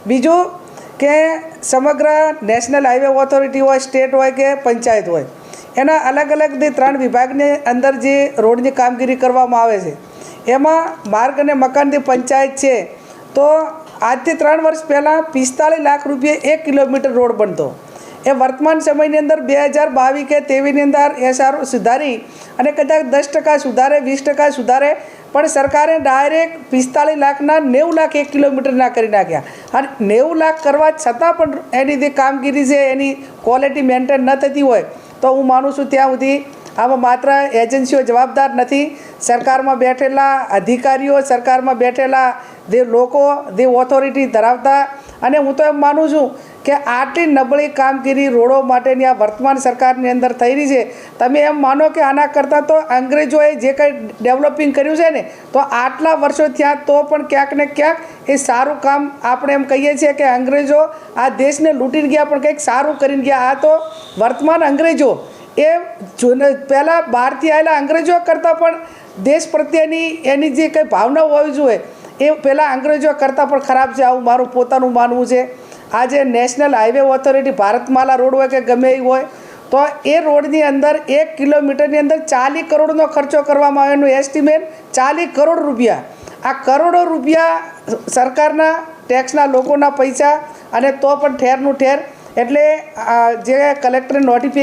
બીજું કે સમગ્ર નેશનલ હાઈવે ઓથોરિટી હોય, સ્ટેટ હોય કે પંચાયત હોય, એના અલગ અલગ 3 વિભાગની અંદર જે રોડની કામગીરી કરવામાં આવે છે, એમાં માર્ગ અને મકાનની પંચાયત છે તો આજથી 3 વર્ષ પહેલાં 45 લાખ રૂપિયા 1 કિલોમીટર રોડ બનતો. એ વર્તમાન સમયની અંદર 2022 કે 23ની અંદર SRO સુધારી અને કદાચ 10% સુધારે, 20% સુધારે, પણ સરકારે ડાયરેક્ટ 45 લાખના 90 લાખ 1 કિલોમીટરના કરી નાખ્યા. અને 90 લાખ કરવા છતાં પણ એની જે કામગીરી છે એની ક્વોલિટી મેન્ટેન ન થતી હોય તો હું માનું છું ત્યાં સુધી આમાં માત્ર એજન્સીઓ જવાબદાર નથી, સરકારમાં બેઠેલા અધિકારીઓ, સરકારમાં બેઠેલા જે લોકો, જે ઓથોરિટી ધરાવતા, અને હું તો એમ માનું છું કે આટલી નબળી કામગીરી રોડો માટેની આ વર્તમાન સરકારની અંદર થઈ રહી છે. તમે એમ માનો કે આના કરતાં તો અંગ્રેજોએ જે કંઈ ડેવલપિંગ કર્યું છે ને, તો આટલા વર્ષો થયા તો પણ ક્યાંક ને ક્યાંક એ સારું કામ આપણે એમ કહીએ છીએ કે અંગ્રેજો આ દેશને લૂંટીને ગયા પણ કંઈક સારું કરીને ગયા. આ તો વર્તમાન અંગ્રેજો એ પહેલાં બહારથી આવેલા અંગ્રેજો કરતાં પણ દેશ પ્રત્યેની એની જે કંઈ ભાવના હોવી જોઈએ એ પહેલાં અંગ્રેજો કરતાં પણ ખરાબ છે, આવું મારું પોતાનું માનવું છે. આજે national highway authority Bharatmala road હોય કે ગમે એ હોય તો એ રોડની અંદર 1 કિલોમીટરની અંદર 40 કરોડનો ખર્ચો કરવામાં આવે, એનું એસ્ટિમેટ 40 કરોડ રૂપિયા. આ કરોડો રૂપિયા સરકારના ટેક્સના લોકોના પૈસા, અને તો પણ ઠેરનું ઠેર. એટલે જે કલેક્ટરે નોટિફિકેશન